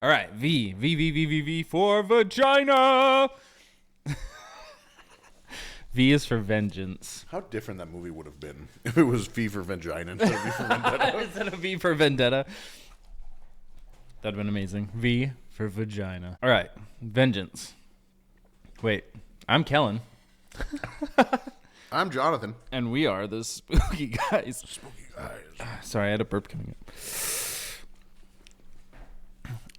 All right, V for vagina. V is for vengeance. How different that movie would have been if it was V for vagina instead of V for vendetta. Instead of V for vendetta. That'd have been amazing. V for vagina. All right, vengeance. Wait, I'm Kellen. I'm Jonathan. And we are the Spooky Guys. Spooky Guys. Sorry, I had a burp coming up.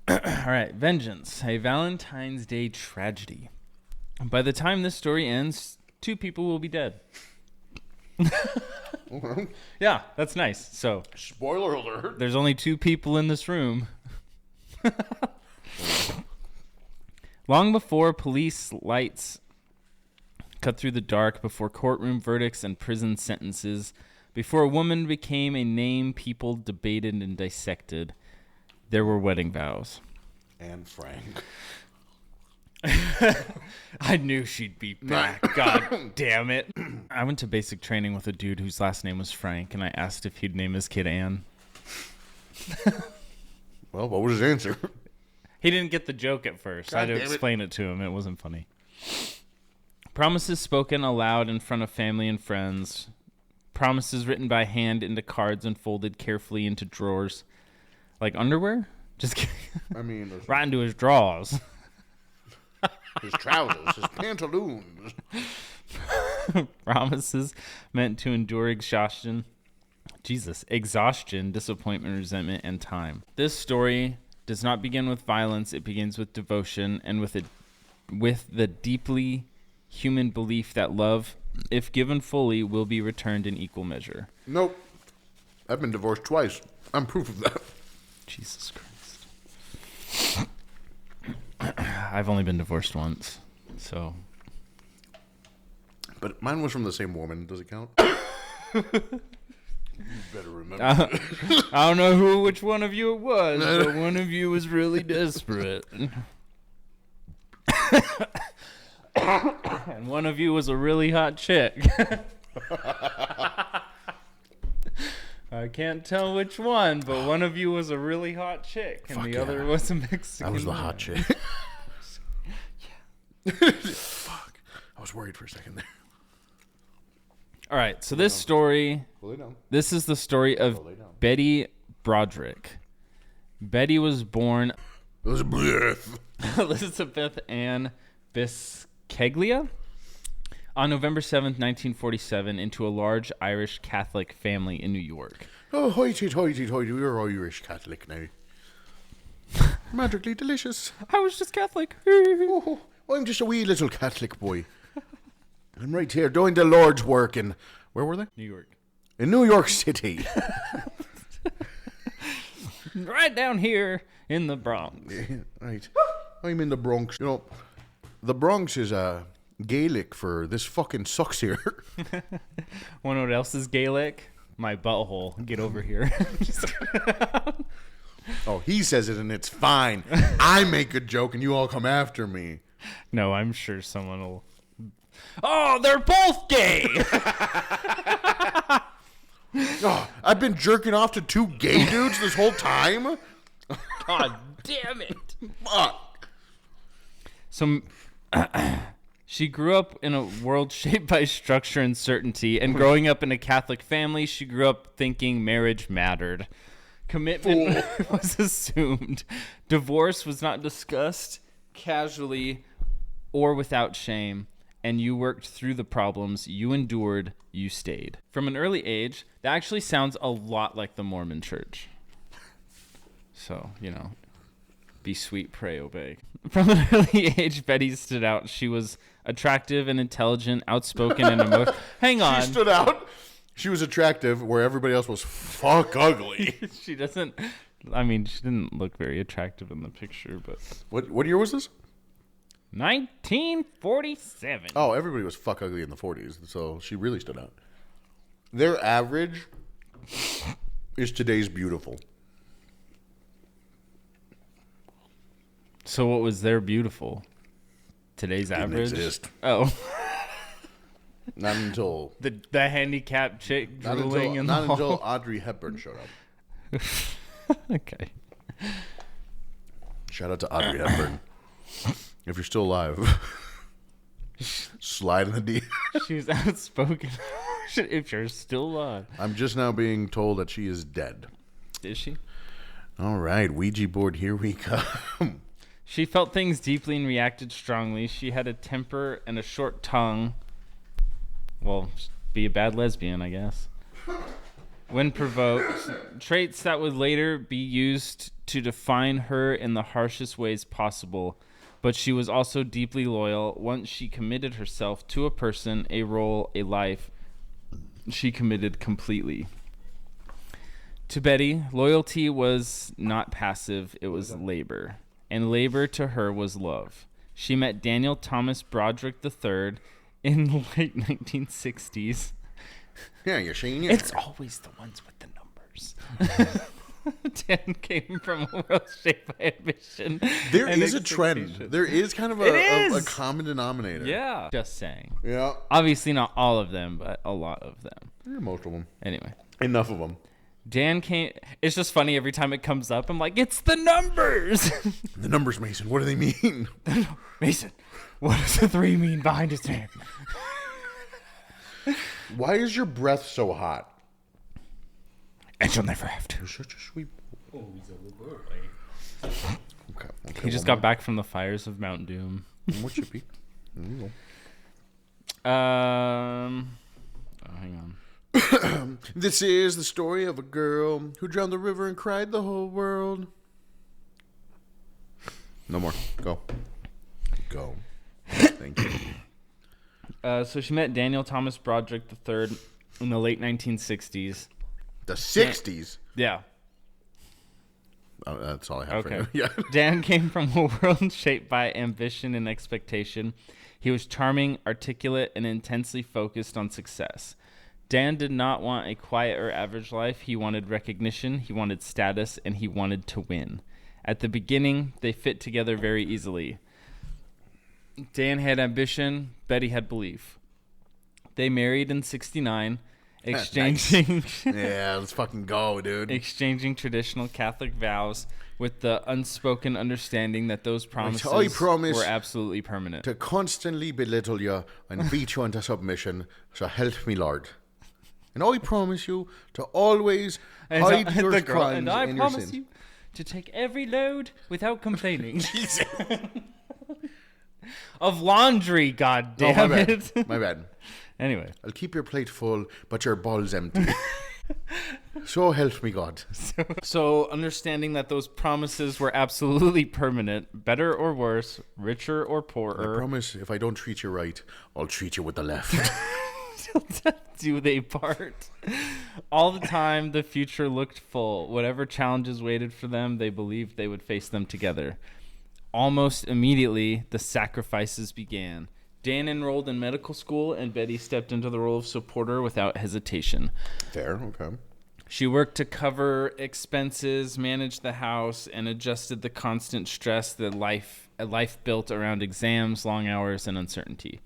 All right, vengeance. A Valentine's Day tragedy. By the time this story ends, 2 people will be dead. Yeah, that's nice. So, spoiler alert. There's only 2 people in this room. Long before police lights cut through the dark, before courtroom verdicts and prison sentences, before a woman became a name people debated and dissected, there were wedding vows. And Frank. I knew she'd be back. God damn it. I went to basic training with a dude whose last name was Frank, and I asked if he'd name his kid Anne. Well, what was his answer? He didn't get the joke at first. I had to explain it to him. It wasn't funny. Promises spoken aloud in front of family and friends. Promises written by hand into cards and folded carefully into drawers. Like underwear? Just kidding. I mean... right into his drawers. His trousers, his pantaloons. Promises meant to endure exhaustion. Exhaustion, disappointment, resentment, and time. This story does not begin with violence. It begins with devotion and with the deeply human belief that love, if given fully, will be returned in equal measure. Nope. I've been divorced twice. I'm proof of that. Jesus Christ. I've only been divorced once, so. But mine was from the same woman. Does it count? You better remember. I don't know which one of you it was, but one of you was really desperate. And one of you was a really hot chick. I can't tell which one, but one of you was a really hot chick, and the other was a Mexican. I was the man. hot chick. Fuck. I was worried for a second there. All right, so this story, this is the story of Betty Broderick. Betty was born Elizabeth Ann Bisceglia on November 7th, 1947, into a large Irish Catholic family in New York. Oh, hoity, you're Irish Catholic now. Magically delicious. I was just Catholic. Oh, I'm just a wee little Catholic boy. I'm right here doing the Lord's work in... Where were they? New York. In New York City. Right down here in the Bronx. Yeah, right. I'm in the Bronx. You know, the Bronx is Gaelic for this fucking sucks here. Want to know what else is Gaelic? My butthole. Get over here. Oh, he says it and it's fine. I make a joke and you all come after me. No, I'm sure someone will... Oh, they're both gay! Oh, I've been jerking off to 2 gay dudes this whole time? God damn it. Fuck. So, she grew up in a world shaped by structure and certainty, and growing up in a Catholic family, she grew up thinking marriage mattered. Commitment was assumed. Divorce was not discussed casually or without shame. And you worked through the problems, you endured, you stayed. From an early age, that actually sounds a lot like the Mormon church. So, be sweet, pray, obey. From an early age, Betty stood out. She was attractive and intelligent, outspoken and emotional. Hang on. She stood out. She was attractive where everybody else was fuck ugly. She didn't look very attractive in the picture, but... What year was this? 1947. Oh, everybody was fuck ugly in the 40s, so she really stood out. Their average is today's beautiful. So what was their beautiful? Today's average? Didn't exist. Oh. Not until... The handicapped chick drooling in the Not hall. until Audrey Hepburn showed up. Okay. Shout out to Audrey Hepburn. If you're still alive, slide in the DM. She's outspoken. If you're still alive. I'm just now being told that she is dead. Is she? All right, Ouija board, here we come. She felt things deeply and reacted strongly. She had a temper and a short tongue. Well, be a bad lesbian, I guess. When provoked, traits that would later be used to define her in the harshest ways possible. But she was also deeply loyal. Once she committed herself to a person, a role, a life, she committed completely. To Betty, loyalty was not passive, it was labor. And labor to her was love. She met Daniel Thomas Broderick III in the late 1960s. Yeah, you're seeing It's always the ones with the numbers. Dan came from a world shaped by ambition. There and is a trend. expectation. There is kind of It a is! common denominator. Yeah. Just saying. Yeah. Obviously not all of them, but a lot of them. Yeah, most of them. Anyway. Enough of them. Dan came. It's just funny every time it comes up. I'm like, it's the numbers. The numbers, Mason. What do they mean? Mason, what does the 3 mean behind his name? Why is your breath so hot? And you'll never have to. You're such a sweet. Oh, he's a little boy. Okay. He just got back from the fires of Mount Doom. What should be? There you go. Hang on. This is the story of a girl who drowned the river and cried the whole world. No more. Go. Go. Thank you. So she met Daniel Thomas Broderick III in the late 1960s. The 60s? Yeah. Oh, that's all I have Okay. for you. Yeah. Dan came from a world shaped by ambition and expectation. He was charming, articulate, and intensely focused on success. Dan did not want a quiet or average life. He wanted recognition, he wanted status, and he wanted to win. At the beginning, they fit together very easily. Dan had ambition, Betty had belief. They married in 1969, exchanging Yeah, let's fucking go, dude. exchanging traditional Catholic vows with the unspoken understanding that those promises I promise were absolutely permanent. to constantly belittle you and beat you into submission, so help me, Lord. And I promise you to always hide your crimes and I and your promise sins. you to take every load without complaining. Of laundry, god Oh, damn my it. bad. My bad. Anyway, I'll keep your plate full, but your balls empty. So help me, God. so understanding that those promises were absolutely permanent, better or worse, richer or I poorer, promise if I don't treat you right, I'll treat you with the left. do they part? All the time, the future looked full. Whatever challenges waited for them, they believed they would face them together. Almost immediately, the sacrifices began. Dan enrolled in medical school, and Betty stepped into the role of supporter without hesitation. Fair, okay. She worked to cover expenses, manage the house, and adjusted the constant stress that life built around exams, long hours, and uncertainty.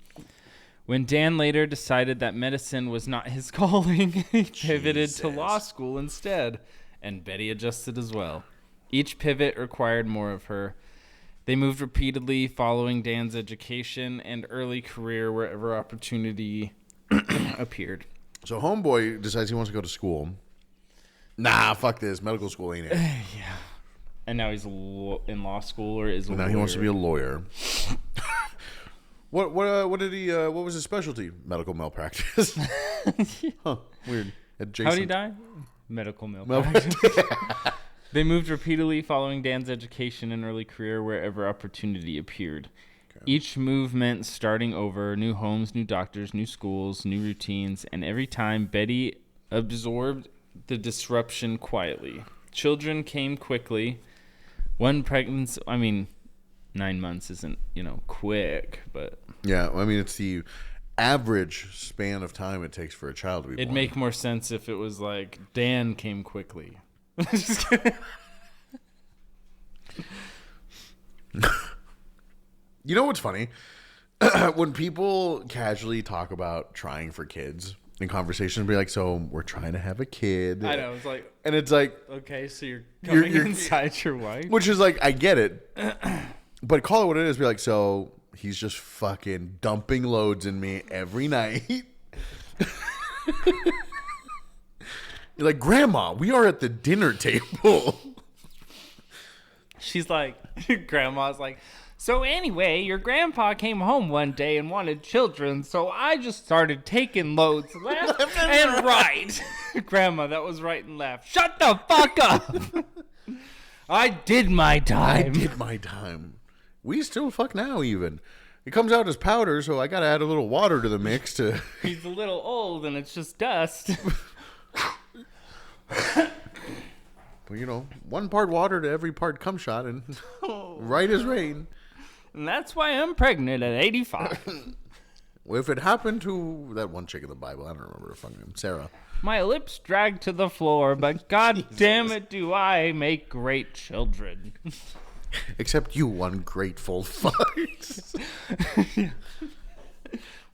When Dan later decided that medicine was not his calling, he pivoted to law school instead, and Betty adjusted as well. Each pivot required more of her. They moved repeatedly following Dan's education and early career wherever opportunity appeared. So homeboy decides he wants to go to school. Nah, fuck this. Medical school ain't it. Yeah. And now he's in law school or is a Now lawyer. he wants to be a lawyer. What did he? What was his specialty? Medical malpractice. Huh? Weird. Adjacent. How did he die? Medical malpractice. They moved repeatedly following Dan's education and early career wherever opportunity appeared. Okay. Each move meant starting over, new homes, new doctors, new schools, new routines, and every time Betty absorbed the disruption quietly. Children came quickly. 9 months isn't, quick, but... Yeah, I mean, it's the average span of time it takes for a child to be born. It'd make more sense if it was like, Dan came quickly. Just kidding. You know what's funny? When people casually talk about trying for kids, in conversation, be like, so we're trying to have a kid. I know. It's like, and it's like, okay, so you're coming you're inside your wife, which is like, I get it, but call it what it is. Be like, so he's just fucking dumping loads in me every night. You're like, Grandma, we are at the dinner table. She's like, Grandma's like, so anyway, your grandpa came home one day and wanted children, so I just started taking loads left and right. Grandma, that was right and left. Shut the fuck up. I did my time. We still fuck now even. It comes out as powder, so I gotta add a little water to the mix to... He's a little old and it's just dust. Well, you know, 1 part water to every part cum shot, and right as rain. And that's why I'm pregnant at 85. Well, if it happened to that one chick in the Bible, I don't remember her fucking name, Sarah. My lips dragged to the floor, but god damn it do I make great children. Except you ungrateful fucks.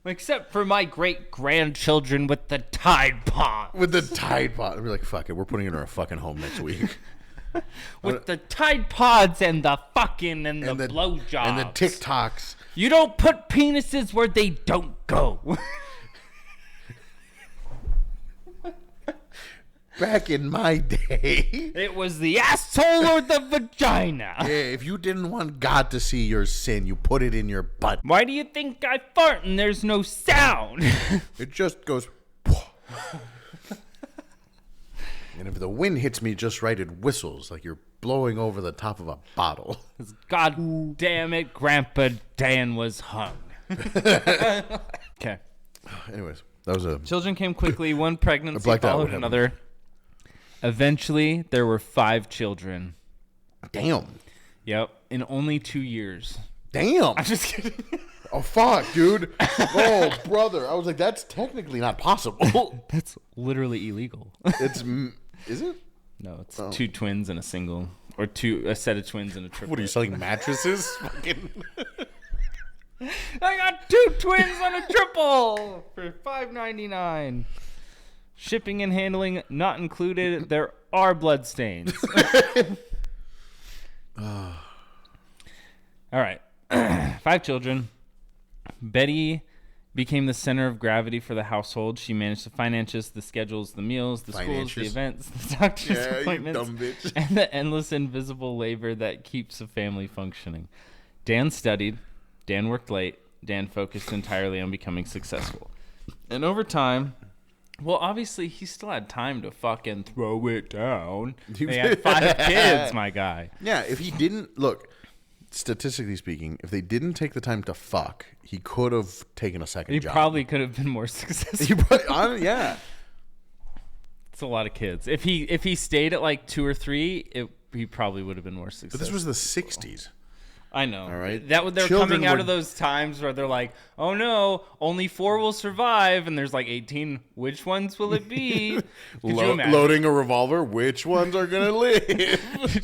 Except for my great-grandchildren with the Tide Pod. With the Tide Pod. I'd be like, fuck it, we're putting it in our fucking home next week. With the Tide Pods and the fucking and the blowjobs. And the TikToks. You don't put penises where they don't go. Back in my day. It was the asshole or the vagina. Yeah, if you didn't want God to see your sin, you put it in your butt. Why do you think I fart and there's no sound? It just goes... And if the wind hits me just right, it whistles like you're blowing over the top of a bottle. God damn it, Grandpa Dan was hung. Okay. Anyways, that was a... Children came quickly. One pregnancy blacked out. followed another. Eventually, there were 5 children. Damn. Yep, in only 2 years. Damn. I'm just kidding. Oh, fuck, dude. Oh, brother. I was like, that's technically not possible. That's literally illegal. It's... Is it? No, it's 2 twins and a single. Or a set of twins and a triple. What, are you selling mattresses? Fucking... I got 2 twins and a triple for $5.99. Shipping and handling not included. There are blood stains. All right. 5 children. Betty became the center of gravity for the household. She managed the finances, the schedules, the meals, the schools, the events, the doctor's appointments, you dumb bitch. and the endless invisible labor that keeps a family functioning. Dan studied. Dan worked late. Dan focused entirely on becoming successful. And over time... Well, obviously, he still had time to fucking throw it down. He had 5 kids, my guy. Yeah, if he didn't... Look, statistically speaking, if they didn't take the time to fuck, he could have taken a second job. He probably could have been more successful. Yeah. It's a lot of kids. If he stayed at like 2 or 3, he probably would have been more successful. But this was the 60s. I know. All right. They're Children coming out were... of those times where they're like, oh no, only 4 will survive, and there's like 18. Which ones will it be? Could you imagine? Loading a revolver. Which ones are gonna live?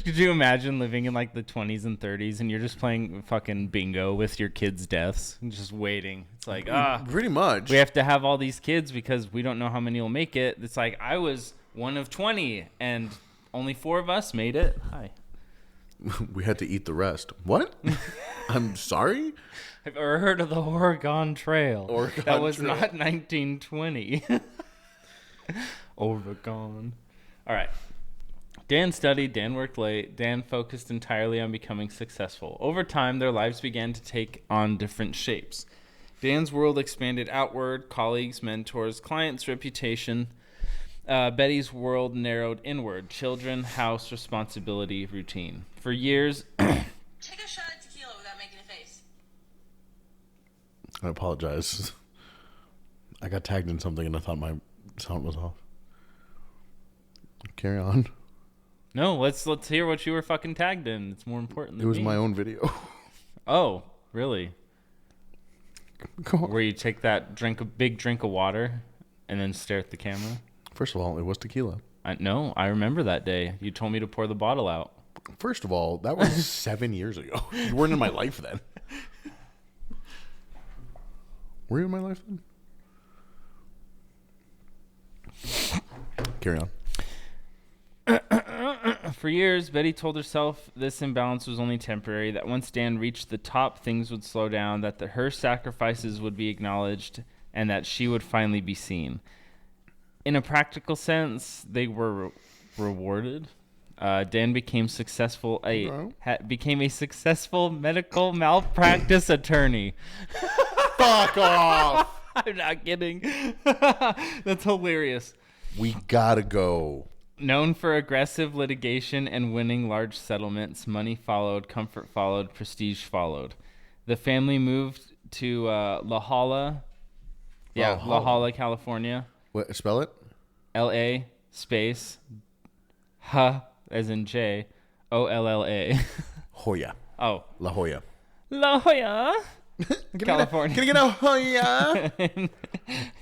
Could you imagine living in like the 20s and 30s and you're just playing fucking bingo with your kids' deaths and just waiting? It's like, pretty much. We have to have all these kids because we don't know how many will make it. It's like I was one of 20 and only 4 of us made it. Hi. We had to eat the rest. What? I'm sorry? Have you ever heard of the Oregon Trail? That was Trail. not 1920. Oregon. All right. Dan studied. Dan worked late. Dan focused entirely on becoming successful. Over time, their lives began to take on different shapes. Dan's world expanded outward, colleagues, mentors, clients, reputation. Betty's world narrowed inward, children, house, responsibility, routine. For years... Take a shot of tequila without making a face. I apologize. I got tagged in something and I thought my sound was off. Carry on. No, let's hear what you were fucking tagged in. It's more important than It was me. my own video. Oh, really? Go on. Where you take that big drink of water and then stare at the camera? First of all, it was tequila. No, I remember that day. You told me to pour the bottle out. First of all, that was 7 years ago. You weren't in my life then. Were you in my life then? carry on. For years, Betty told herself this imbalance was only temporary, that once Dan reached the top, things would slow down, that her sacrifices would be acknowledged, and that she would finally be seen. In a practical sense, they were rewarded. Dan became became a successful medical malpractice attorney. Fuck off. I'm not kidding. That's hilarious. We gotta go. Known for aggressive litigation and winning large settlements, money followed, comfort followed, prestige followed. The family moved to La Jolla. Yeah, Valhalla. La Jolla, California. What, spell it? L-A space Ha as in J O-L-L-A. Hoya. Oh. La Jolla. La Jolla. California. Can I get a Hoya? and,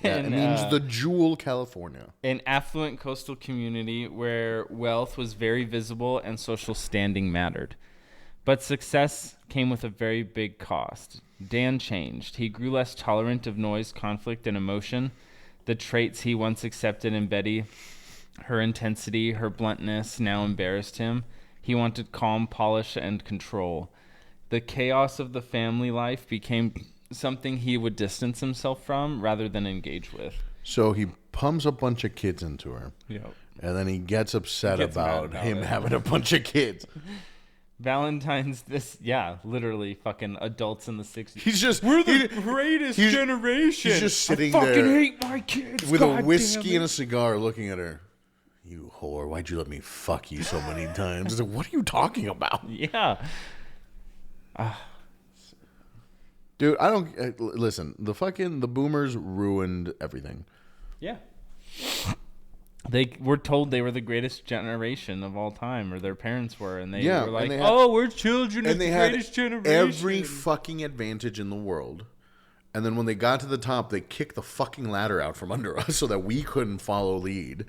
It means the jewel, California. An affluent coastal community where wealth was very visible and social standing mattered. But success came with a very big cost. Dan changed. He grew less tolerant of noise, conflict, and emotion. The traits he once accepted in Betty, her intensity, her bluntness, now embarrassed him. He wanted calm, polish, and control. The chaos of the family life became something he would distance himself from rather than engage with. So he pumps a bunch of kids into her. Yep. And then he gets upset Gets mad about about him it. having a bunch of kids. Valentine's, literally fucking adults in the 60s. He's just greatest he's- generation. he's just sitting I fucking there hate my kids. with God a whiskey damn and it. a cigar looking at her. You whore, why'd you let me fuck you so many times? It's like, what are you talking about? Yeah. Dude, I don't... listen, the boomers ruined everything. Yeah. They were told they were the greatest generation of all time, or their parents were, and they Yeah, were and like, they had- "Oh, we're children of And they the had greatest generation." every fucking advantage in the world. And then when they got to the top, they kicked the fucking ladder out from under us so that we couldn't follow lead.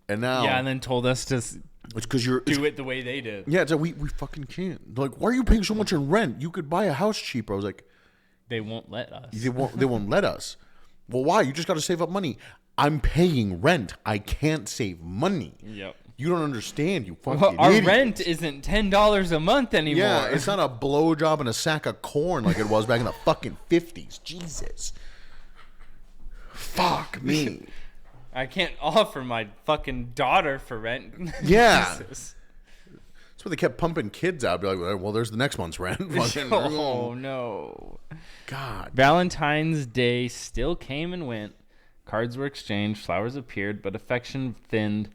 And now... Yeah, and then told us to it's because you're... do it the way they did. Yeah, it's like, we fucking can't. They're like, why are you paying so much in rent? You could buy a house cheaper. I was like... They won't let us. They won't let us. Well, why? You just got to save up money. I'm paying rent. I can't save money. Yep. You don't understand, you fucking Well, our idiot. rent isn't $10 a month anymore. Yeah, it's not a blowjob and a sack of corn like it was back in the fucking 50s. Jesus. Fuck me. I can't offer my fucking daughter for rent. Yeah. Jesus. That's why they kept pumping kids out. Be like, well, there's the next month's rent. Fucking, Oh no. God. Valentine's Day still came and went. Cards were exchanged, flowers appeared, but affection thinned.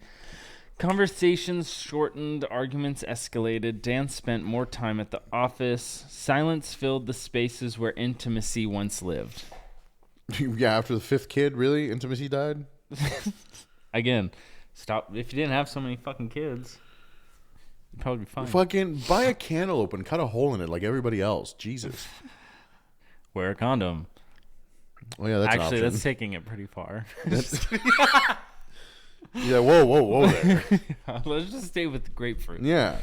Conversations shortened, arguments escalated. Dan spent more time at the office. Silence filled the spaces where intimacy once lived. Yeah, after the fifth kid, really? Intimacy died? Again, stop. If you didn't have so many fucking kids, you'd probably be fine. Fucking buy a cantaloupe and cut a hole in it like everybody else. Jesus. Wear a condom. Oh, yeah, that's an Actually, option. that's taking it pretty far. Yeah, whoa there. Let's just stay with the grapefruit. Yeah.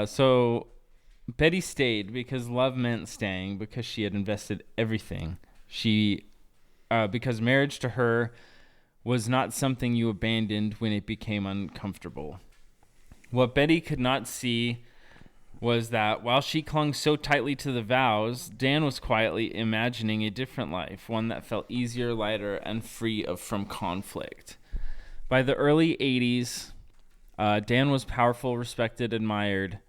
So Betty stayed because love meant staying, because she had invested everything. Because marriage to her was not something you abandoned when it became uncomfortable. What Betty could not see was that while she clung so tightly to the vows, Dan was quietly imagining a different life, one that felt easier, lighter, and free from conflict. By the early 80s, Dan was powerful, respected, admired,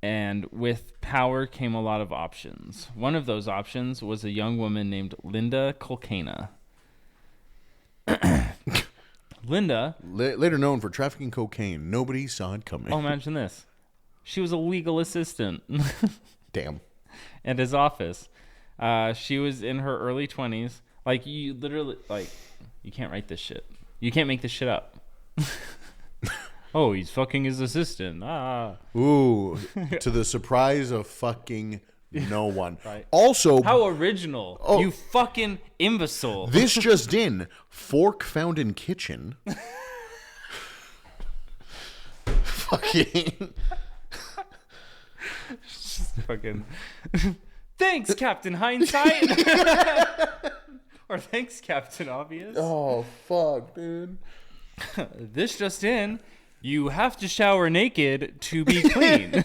and with power came a lot of options. One of those options was a young woman named Linda Colcana. Linda, Later known for trafficking cocaine. Nobody saw it coming. oh, imagine this. She was a legal assistant Damn. at his office. She was in her early 20s. Like, you literally, like, you can't write this shit. You can't make this shit up. Oh, he's fucking his assistant. Ooh. To the surprise of fucking no one. Right. Also, How original. Oh. You fucking imbecile. this just in. Fork found in kitchen. Fucking. Fucking. Thanks, Captain Hindsight. Or thanks, Captain Obvious. Oh, fuck, dude. This just in. You have to shower naked to be clean.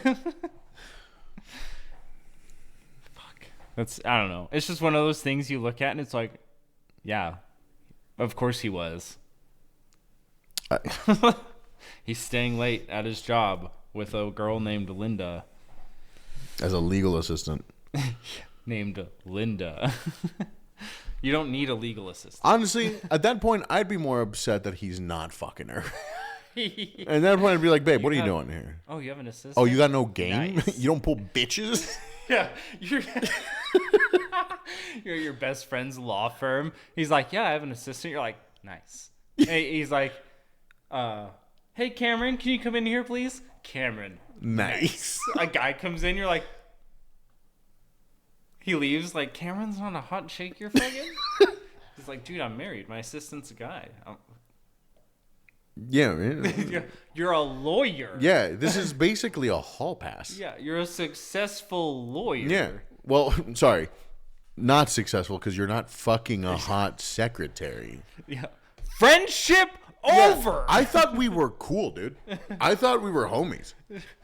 Fuck. I don't know. It's just one of those things you look at and it's like, yeah, of course he was. He's staying late at his job with a girl named Linda. As a legal assistant. Named Linda. You don't need a legal assistant. Honestly, at that point, I'd be more upset that he's not fucking her. At that point, I'd be like, babe, what are you doing here? Oh, you have an assistant? Oh, you got no game? Nice. You don't pull bitches? Yeah. You're your best friend's law firm. He's like, yeah, I have an assistant. You're like, nice. Hey, he's like, hey, Cameron, can you come in here, please? Cameron. Nice. A guy comes in. You're like, he leaves. Like, Cameron's not a hot shake you're fucking? He's like, dude, I'm married. My assistant's a guy. Yeah, man. You're a lawyer. Yeah, this is basically a hall pass. Yeah, you're a successful lawyer. Yeah. Well, sorry. Not successful because you're not fucking a hot secretary. Yeah. Friendship over. I thought we were cool, dude. I thought we were homies.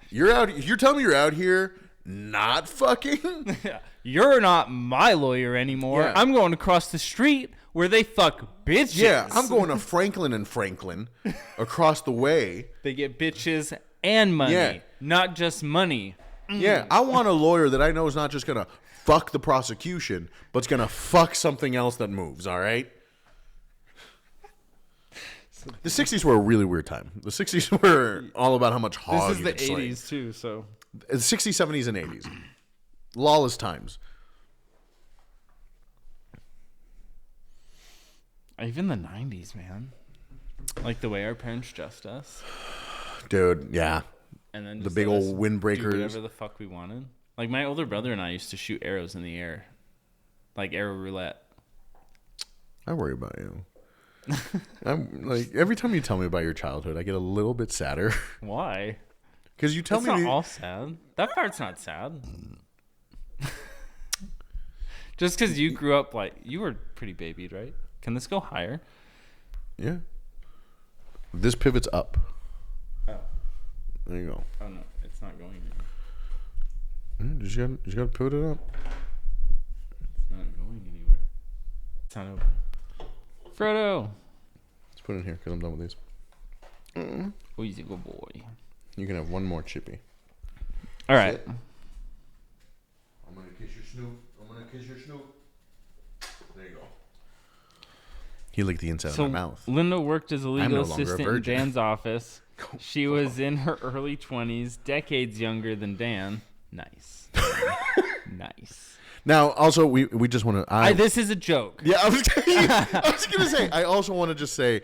You're telling me you're out here not fucking? Yeah. You're not my lawyer anymore. Yeah. I'm going across the street where they fuck bitches. Yeah, I'm going to Franklin and Franklin across the way. They get bitches and money, Yeah. not just money. Yeah, I want a lawyer that I know is not just going to fuck the prosecution, but's going to fuck something else that moves, all right? The 60s were a really weird time. The 60s were all about how much hog This is you the could slay. 80s too, so. The 60s, 70s, and 80s. Lawless times. Even the 90s, man. Like the way our parents dressed us. Dude, yeah. And then The just big let us old windbreakers. do whatever the fuck we wanted. Like my older brother and I used to shoot arrows in the air. Like arrow roulette. I worry about you. I'm like, every time you tell me about your childhood, I get a little bit sadder. Why? Because you tell It's me not all sad. That part's not sad. Just because you grew up like you were pretty babied, right? Can this go higher? Yeah. This pivot's up. Oh. There you go. Oh no, it's not going anywhere. Did you got to pivot it up? It's not going anywhere. It's not open. Frodo. Let's put it in here because I'm done with these. Oh, he's a good boy. You can have one more chippy. All right. Sit. I'm going to kiss your snoot. There you go. He licked the inside of my mouth. Linda worked as a I'm legal no longer a assistant in virgin. Dan's office. She was in her early 20s, decades younger than Dan. Nice. Nice. Now, also, we just want to... This is a joke. Yeah, I was gonna say. I also want to just say,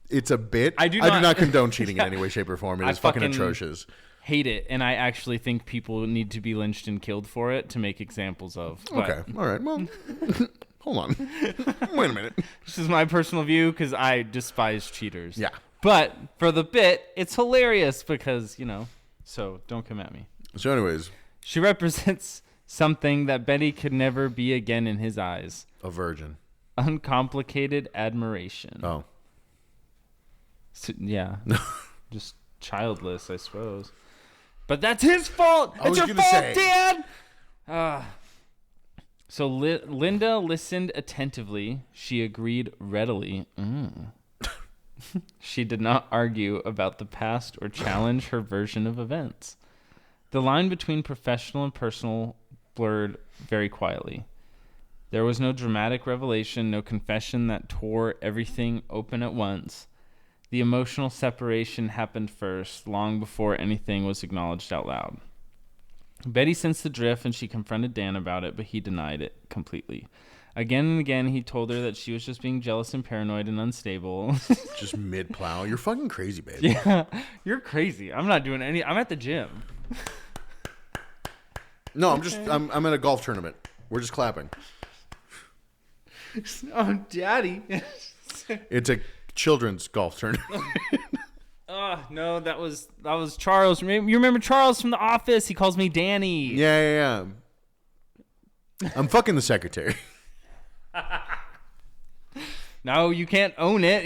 it's a bit. I do not not- condone cheating in any way, shape, or form. It I is fucking fucking- atrocious. Hate it, and I actually think people need to be lynched and killed for it to make examples of. But Okay, all right. Well, hold on. Wait a minute. this is my personal view because I despise cheaters. Yeah. But for the bit, it's hilarious because, so don't come at me. So, anyways, She represents something that Betty could never be again in his eyes. a virgin. Uncomplicated admiration. Oh, So, yeah. Just childless, I suppose. But that's his fault. I It's was your gonna fault, say. Dad. So Linda listened attentively. She agreed readily. She did not argue about the past or challenge her version of events. The line between professional and personal blurred very quietly. There was no dramatic revelation, no confession that tore everything open at once. The emotional separation happened first, long before anything was acknowledged out loud. Betty sensed the drift and she confronted Dan about it, but he denied it completely. Again and again, he told her that she was just being jealous and paranoid and unstable. just mid plow. You're fucking crazy, babe. Yeah, you're crazy. I'm not doing any. I'm at the gym. No, I'm at a golf tournament. We're just clapping. Oh, Daddy. It's a children's golf tournament. No, that was Charles. You remember Charles from The Office? He calls me Danny. Yeah. I'm fucking the secretary. No, you can't own it.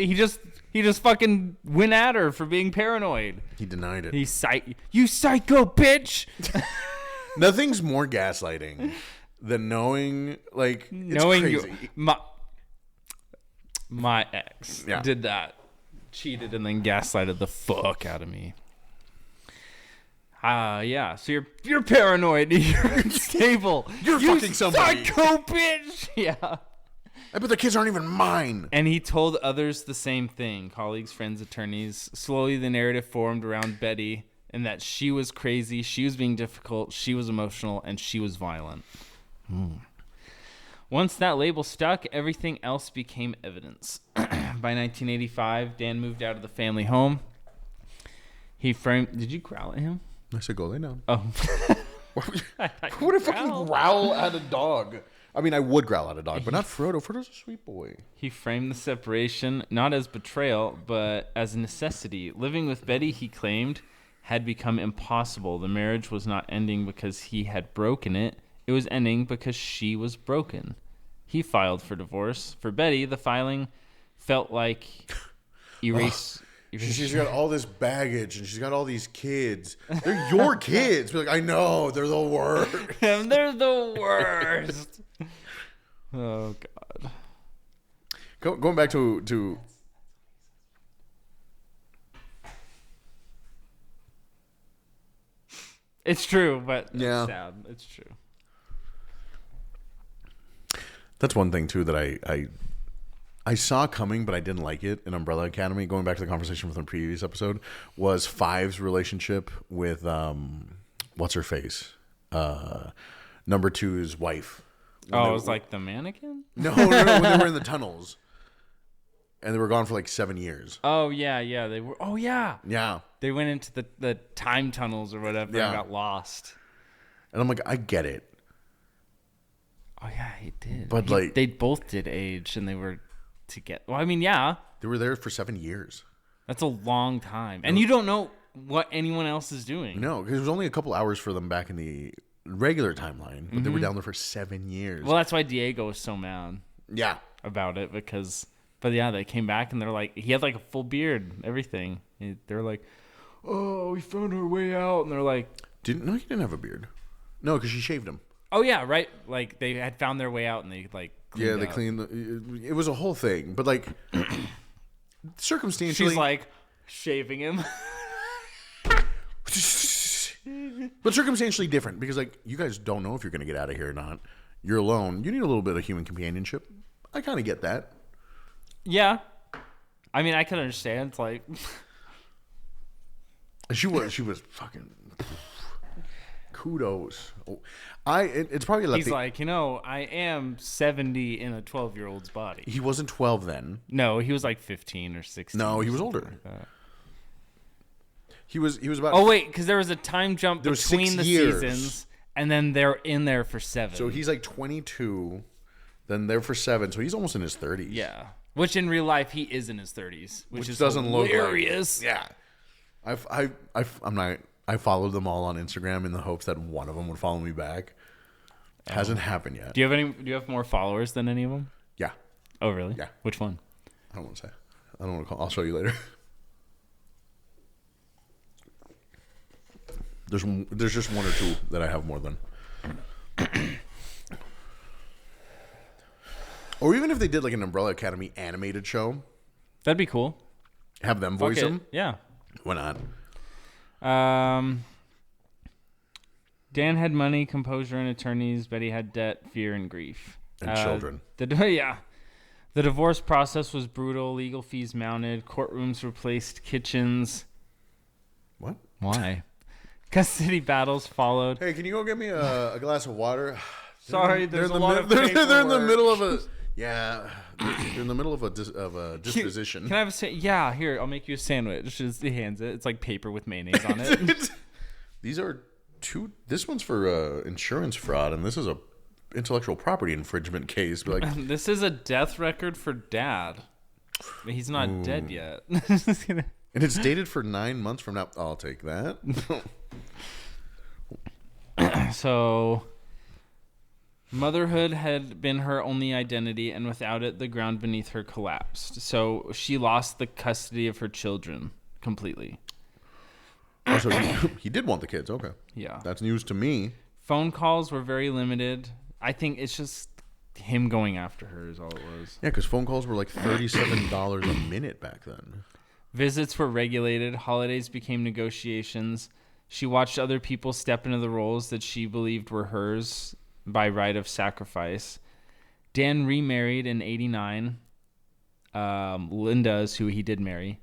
He just fucking went at her for being paranoid. He denied it. You psycho bitch. Nothing's more gaslighting than knowing, like, Knowing it's crazy. My ex did that. Cheated and then gaslighted the fuck out of me. Yeah. So you're paranoid. You're unstable. You're fucking somebody. Psycho bitch. Yeah. I bet the kids aren't even mine. And he told others the same thing. Colleagues, friends, attorneys. Slowly the narrative formed around Betty and that she was crazy, she was being difficult, she was emotional, and she was violent. Once that label stuck, everything else became evidence. By 1985, Dan moved out of the family home. He framed... Did you growl at him? I said, go lay down. Oh. Who would fucking growl at a dog? I mean, I would growl at a dog, but not Frodo. Frodo's a sweet boy. He framed the separation not as betrayal, but as a necessity. Living with Betty, he claimed, had become impossible. The marriage was not ending because he had broken it. It was ending because she was broken. He filed for divorce. For Betty, the filing felt like erase. She's got all this baggage and she's got all these kids. They're your kids. Be like, I know, they're the worst. They're the worst. Oh God. Going back to It's true, but yeah, it's sad. It's true. That's one thing too that I saw coming, but I didn't like it in Umbrella Academy. Going back to the conversation from the previous episode, was Five's relationship with what's her face, number two's wife. It was like the mannequin? No, when they were in the tunnels, and they were gone for like 7 years. Oh yeah, they were. Oh yeah, yeah. They went into the time tunnels or whatever and got lost. And I'm like, I get it. Oh yeah, he did. But they both did age, and they were together. Well, I mean, yeah, they were there for 7 years. That's a long time, and you don't know what anyone else is doing. No, because it was only a couple hours for them back in the regular timeline, but they were down there for 7 years. Well, that's why Diego was so mad. Yeah, about it because, but yeah, they came back and they're like, he had like a full beard, everything. They're like, oh, we found our way out, and they're like, he didn't have a beard. No, because she shaved him. Oh yeah, right. Like they had found their way out and they like cleaned they up. cleaned. It was a whole thing, but like circumstantially, she's like shaving him. But circumstantially different because like you guys don't know if you're going to get out of here or not. You're alone. You need a little bit of human companionship. I kind of get that. Yeah, I mean, I can understand. It's like she was fucking kudos. It's probably like he's like, I am 70 in a 12-year-old's body. He wasn't 12 then. No, he was like 15 or 16. No, he was older. Like he was about. Oh wait, because there was a time jump between the seasons, and then they're in there for 7. So he's like 22, then there for 7. So he's almost in his 30s. Yeah, which in real life he is in his 30s, which is doesn't hilarious. Look like, yeah, I followed them all on Instagram in the hopes that one of them would follow me back. Hasn't happened yet. Do you have more followers than any of them? Yeah. Oh really? Yeah. Which one? I don't want to say. I don't want to call. I'll show you later. There's just one or two that I have more than. Or even if they did like an Umbrella Academy animated show, that'd be cool. Have them voice them. Yeah. Why not? Dan had money, composure, and attorneys. Betty had debt, fear, and grief. And children. The divorce process was brutal. Legal fees mounted. Courtrooms replaced kitchens. What? Why? Custody battles followed. Hey, can you go get me a glass of water? Sorry, they're in the middle of a. Yeah, they're in the middle of a disposition. Can I have yeah, here, I'll make you a sandwich. He hands it. It's like paper with mayonnaise on it. These are two. This one's for insurance fraud, and this is a intellectual property infringement case. But like, this is a death record for Dad. He's not dead yet. And it's dated for 9 months from now. I'll take that. So, Motherhood had been her only identity, and without it, the ground beneath her collapsed. So she lost the custody of her children completely. Oh, so he did want the kids. Okay. Yeah. That's news to me. Phone calls were very limited. I think it's just him going after her is all it was. Yeah, because phone calls were like $37 a minute back then. Visits were regulated. Holidays became negotiations. She watched other people step into the roles that she believed were hers by right of sacrifice. Dan remarried in 89. Linda is who he did marry.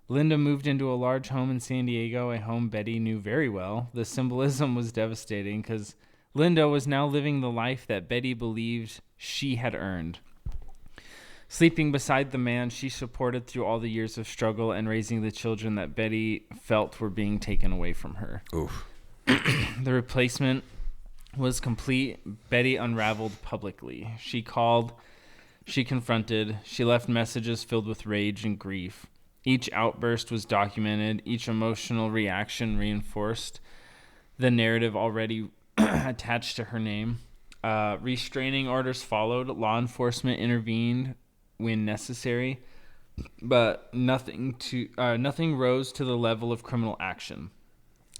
Linda moved into a large home in San Diego, a home Betty knew very well. The symbolism was devastating because Linda was now living the life that Betty believed she had earned. Sleeping beside the man she supported through all the years of struggle and raising the children that Betty felt were being taken away from her. Oof. The replacement was complete. Betty unraveled publicly. She called, she confronted, she left messages filled with rage and grief. Each outburst was documented, each emotional reaction reinforced the narrative already attached to her name. Restraining orders followed. Law enforcement intervened when necessary, but nothing rose to the level of criminal action.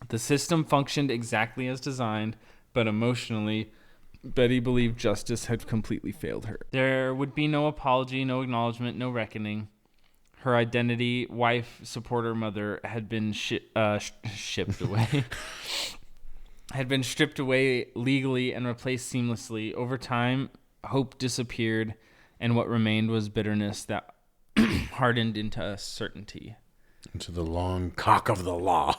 The system functioned exactly as designed, but emotionally, Betty believed justice had completely failed her. There would be no apology, no acknowledgement, no reckoning. Her identity, wife, supporter, mother had been shipped away. Had been stripped away legally and replaced seamlessly. Over time, hope disappeared, and what remained was bitterness that hardened into certainty. Into the long cock of the law.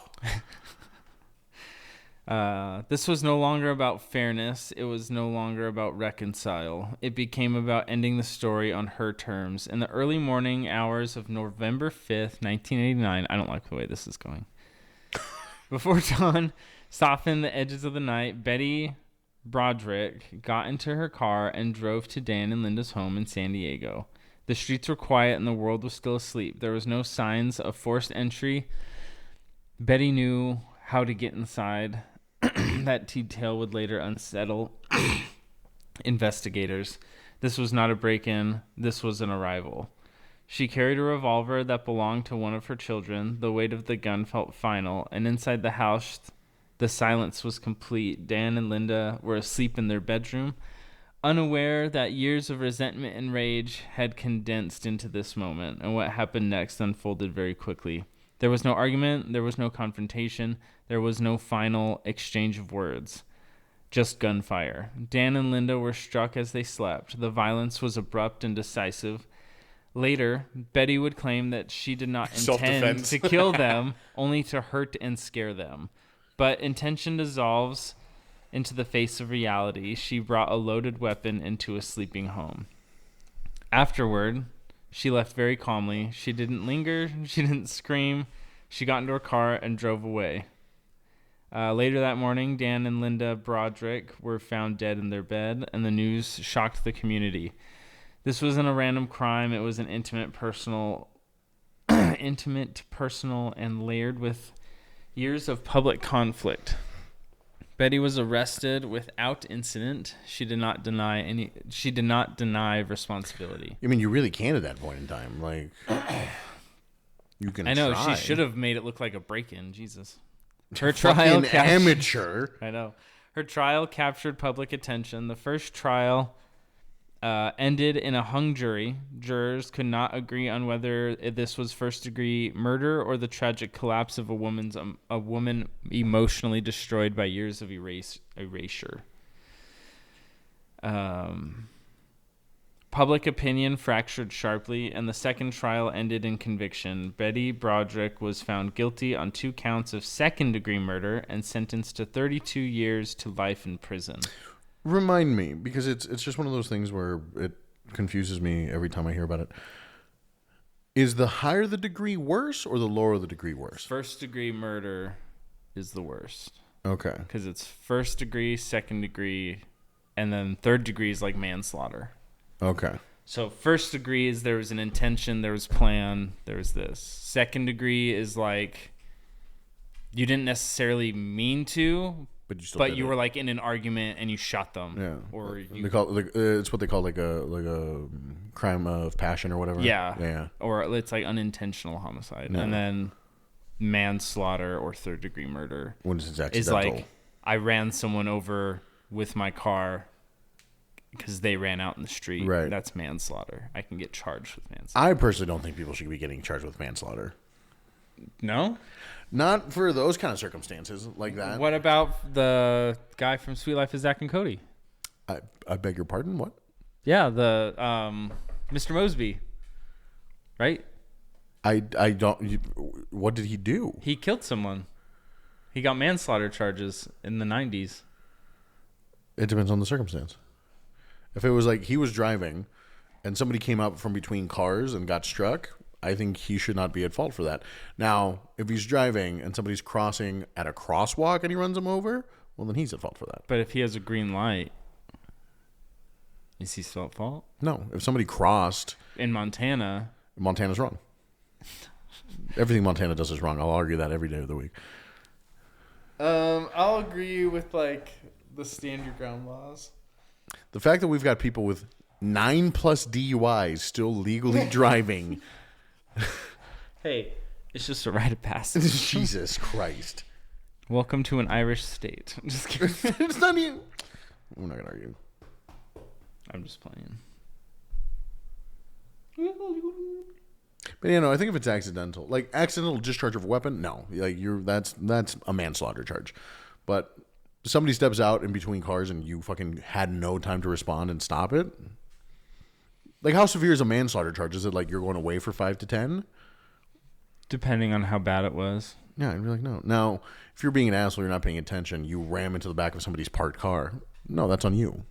This was no longer about fairness. It was no longer about reconcile. It became about ending the story on her terms. In the early morning hours of November 5th, 1989, I don't like the way this is going. Before dawn softened the edges of the night, Betty Broderick got into her car and drove to Dan and Linda's home in San Diego. The streets were quiet and the world was still asleep. There was no signs of forced entry. Betty knew how to get inside. That detail would later unsettle investigators. This was not a break-in. This was an arrival. She carried a revolver that belonged to one of her children. The weight of the gun felt final, and inside the house, the silence was complete. Dan and Linda were asleep in their bedroom, unaware that years of resentment and rage had condensed into this moment, and what happened next unfolded very quickly. There was no argument, there was no confrontation, there was no final exchange of words, just gunfire. Dan and Linda were struck as they slept. The violence was abrupt and decisive. Later, Betty would claim that she did not intend to kill them, only to hurt and scare them. But intention dissolves into the face of reality. She brought a loaded weapon into a sleeping home. Afterward, she left very calmly. She didn't linger. She didn't scream. She got into her car and drove away. Later that morning, Dan and Linda Broderick were found dead in their bed, and the news shocked the community. This wasn't a random crime. It was an intimate, personal, and layered with years of public conflict. Betty was arrested without incident. She did not deny responsibility. I mean, you really can at that point in time. Like, you can. I know try. she should have made it look like a break-in. Jesus, her trial amateur. I know her trial captured public attention. The first trial ended in a hung jury. Jurors could not agree on whether this was first-degree murder or the tragic collapse of a woman emotionally destroyed by years of erasure. Public opinion fractured sharply, and the second trial ended in conviction. Betty Broderick was found guilty on 2 counts of second-degree murder and sentenced to 32 years to life in prison. Remind me, because it's just one of those things where it confuses me every time I hear about it. Is the higher the degree worse or the lower the degree worse? First degree murder is the worst. Okay. Because it's first degree, second degree, and then third degree is like manslaughter. Okay. So first degree is there was an intention, there was plan, there was this. Second degree is like you didn't necessarily mean to, but you still. But did you it. were like in an argument and you shot them. Yeah. Or They you. call it, it's what they call like a crime of passion or whatever. Yeah. Yeah. Or it's like unintentional homicide. No. And then manslaughter or third degree murder When it's is accidental. like I ran someone over with my car because they ran out in the street. Right. That's manslaughter. I can get charged with manslaughter. I personally don't think people should be getting charged with manslaughter. No? Not for those kind of circumstances like that. What about the guy from Sweet Life of Zach and Cody? I beg your pardon? What? Yeah, the Mr. Mosby. Right? I don't. What did he do? He killed someone. He got manslaughter charges in the 90s. It depends on the circumstance. If it was like he was driving and somebody came up from between cars and got struck, I think he should not be at fault for that. Now, if he's driving and somebody's crossing at a crosswalk and he runs him over, well, then he's at fault for that. But if he has a green light, is he still at fault? No, if somebody crossed, In Montana, Montana's wrong. Everything Montana does is wrong. I'll argue that every day of the week. I'll agree with like the stand your ground laws. The fact that we've got people with 9+ DUIs still legally driving. Hey, it's just a rite of passage. Jesus Christ. Welcome to an Irish state. Just kidding. It's not even. We're not going to argue. I'm just playing. But I think if it's accidental, like accidental discharge of a weapon, no, like that's a manslaughter charge. But somebody steps out in between cars and you fucking had no time to respond and stop it. Like, how severe is a manslaughter charge? Is it like you're going away for 5 to 10? Depending on how bad it was. Yeah, I'd be like, no. Now, if you're being an asshole, you're not paying attention, you ram into the back of somebody's parked car. No, that's on you.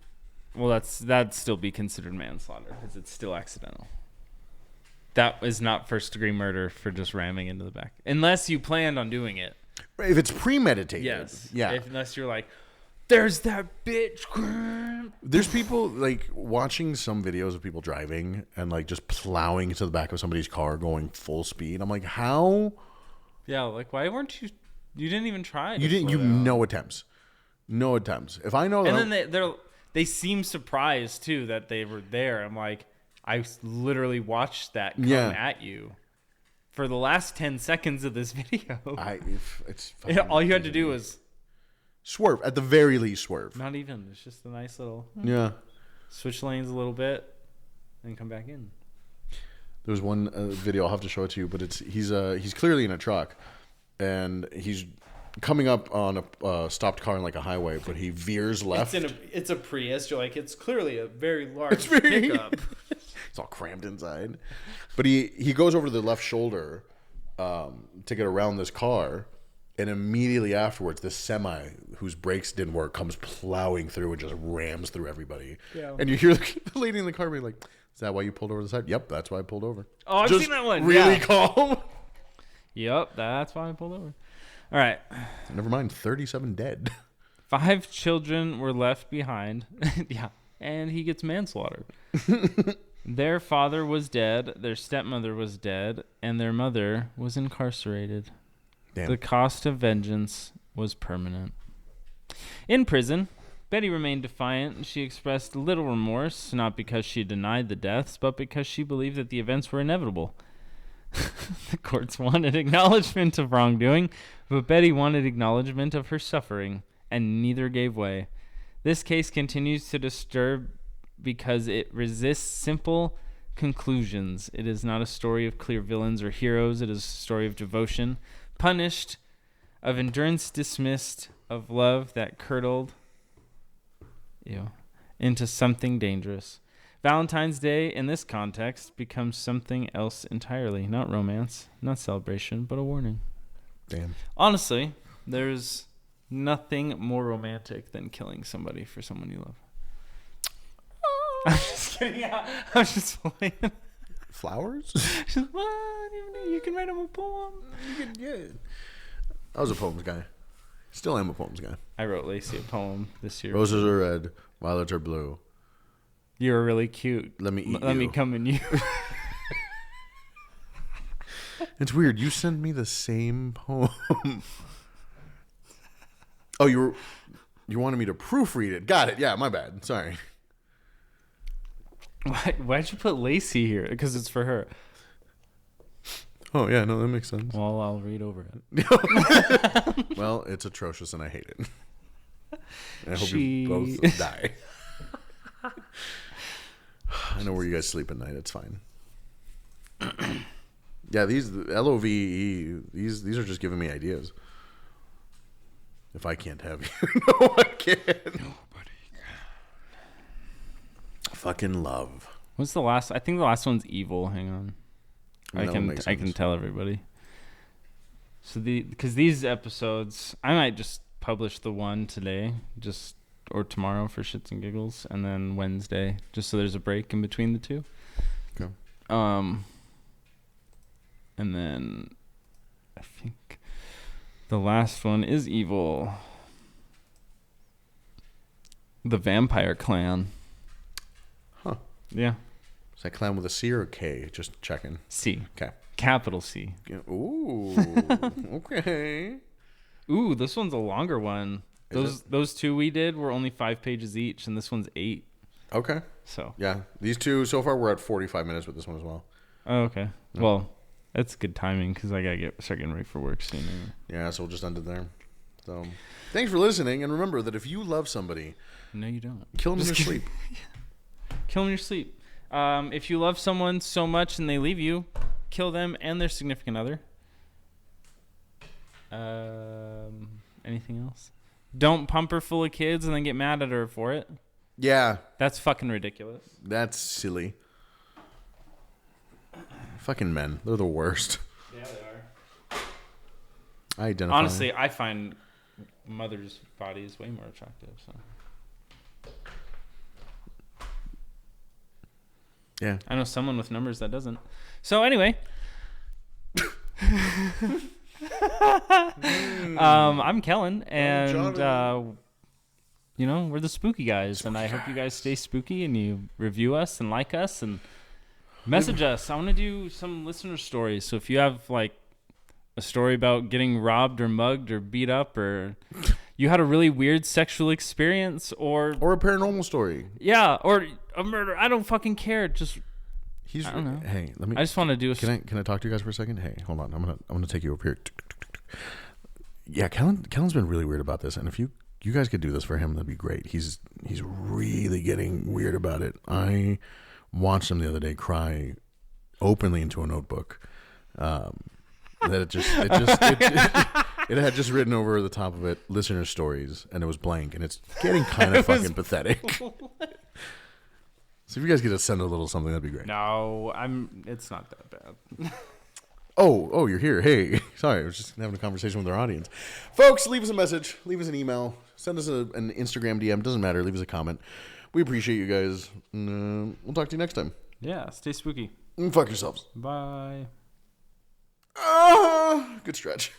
Well, that'd still be considered manslaughter because it's still accidental. That is not first-degree murder for just ramming into the back, unless you planned on doing it. If it's premeditated, Yes. yeah. Unless you're like, there's that bitch. There's people like watching some videos of people driving and like just plowing into the back of somebody's car going full speed. I'm like, how? Yeah, like why weren't you? You didn't even try. You didn't. slow You down. no attempts. No attempts. If I know, And that then they seem surprised too that they were there. I'm like, I literally watched that come at you for the last 10 seconds of this video. it's All you had to do was swerve. At the very least, swerve. not even. It's just a nice little Yeah. switch lanes a little bit and come back in. There was one video. I'll have to show it to you, but he's clearly in a truck, and he's coming up on a stopped car on like a highway, but he veers left. It's a Prius. You're like, it's clearly a very large very- pickup. It's all crammed inside. But he goes over to the left shoulder to get around this car, and immediately afterwards, this semi whose brakes didn't work comes plowing through and just rams through everybody. Yeah. And you hear the lady in the car be like, "Is that why you pulled over the side?" "Yep, that's why I pulled over." Oh, I've Just seen that one. Really Yeah. calm. Yep, that's why I pulled over. All right. Never mind, 37 dead. 5 children were left behind. Yeah. And he gets manslaughter. Their father was dead, their stepmother was dead, and their mother was incarcerated. Damn. The cost of vengeance was permanent. In prison, Betty remained defiant, and she expressed little remorse, not because she denied the deaths, but because she believed that the events were inevitable. The courts wanted acknowledgement of wrongdoing, but Betty wanted acknowledgement of her suffering, and neither gave way. This case continues to disturb because it resists simple conclusions. It is not a story of clear villains or heroes. It is a story of devotion, punished, of endurance dismissed, of love that curdled into something dangerous. Valentine's Day, in this context, becomes something else entirely. Not romance, not celebration, but a warning. Damn. Honestly, there's nothing more romantic than killing somebody for someone you love. I'm just kidding. I'm just playing. Flowers? What? You can write him a poem. Yeah. I was a poems guy. Still am a poems guy. I wrote Lacey a poem this year. Roses are red, violets are blue. You were really cute. Let me eat Let you. me come in you. It's weird. You sent me the same poem. Oh, you wanted me to proofread it. Got it. Yeah, my bad. Sorry. Why'd you put Lacey here? Because it's for her. Oh, yeah, no, that makes sense. Well, I'll read over it. Well, it's atrocious and I hate it. And I hope you both die. I know where you guys sleep at night. It's fine. Yeah, these LOVE, these are just giving me ideas. If I can't have you, no one can. Nobody can. Fucking love. What's the last? I think the last one's evil. Hang on. I can tell everybody. So because these episodes, I might just publish the one today, or tomorrow for shits and giggles, and then Wednesday, just so there's a break in between the two. Okay. And then I think the last one is evil. The Vampire Clan. Huh. Yeah. Is that clan with a C or a K? Just checking. C. Okay. Capital C. Ooh. Okay. Ooh, this one's a longer one. Those two we did were only 5 pages each, and this one's 8. Okay. So. Yeah. These two, so far, we're at 45 minutes with this one as well. Oh, okay. Yeah. Well, that's good timing because I got to start getting ready for work soon. Anyway. Yeah, so we'll just end it there. So, thanks for listening, and remember that if you love somebody... No, you don't. Kill them in your sleep. Kill them in your sleep. If you love someone so much and they leave you, kill them and their significant other. Anything else? Don't pump her full of kids and then get mad at her for it. Yeah. That's fucking ridiculous. That's silly. Fucking men. They're the worst. Yeah, they are. I identify. Honestly, I find mothers' bodies way more attractive. So. Yeah. I know someone with numbers that doesn't. So anyway. I'm Kellen, and we're the spooky guys, and I hope you guys stay spooky and you review us and like us and message us. I want to do some listener stories. So if you have like a story about getting robbed or mugged or beat up, or you had a really weird sexual experience, or a paranormal story, or a murder, I don't fucking care. Just I don't know. Hey, let me. I just want to do. Can I talk to you guys for a second? Hey, hold on. I'm gonna take you over here. Yeah, Kellen's been really weird about this, and if you guys could do this for him, that'd be great. He's really getting weird about it. I watched him the other day cry openly into a notebook. That it had just written over the top of it listener stories, and it was blank, and it's getting kind of fucking pathetic. So if you guys get to send a little something, that'd be great. No, it's not that bad. Oh, you're here. Hey, sorry, I was just having a conversation with our audience. Folks, leave us a message, leave us an email, send us an Instagram DM, doesn't matter, leave us a comment. We appreciate you guys. We'll talk to you next time. Yeah, stay spooky. Fuck yourselves. Bye. Good stretch.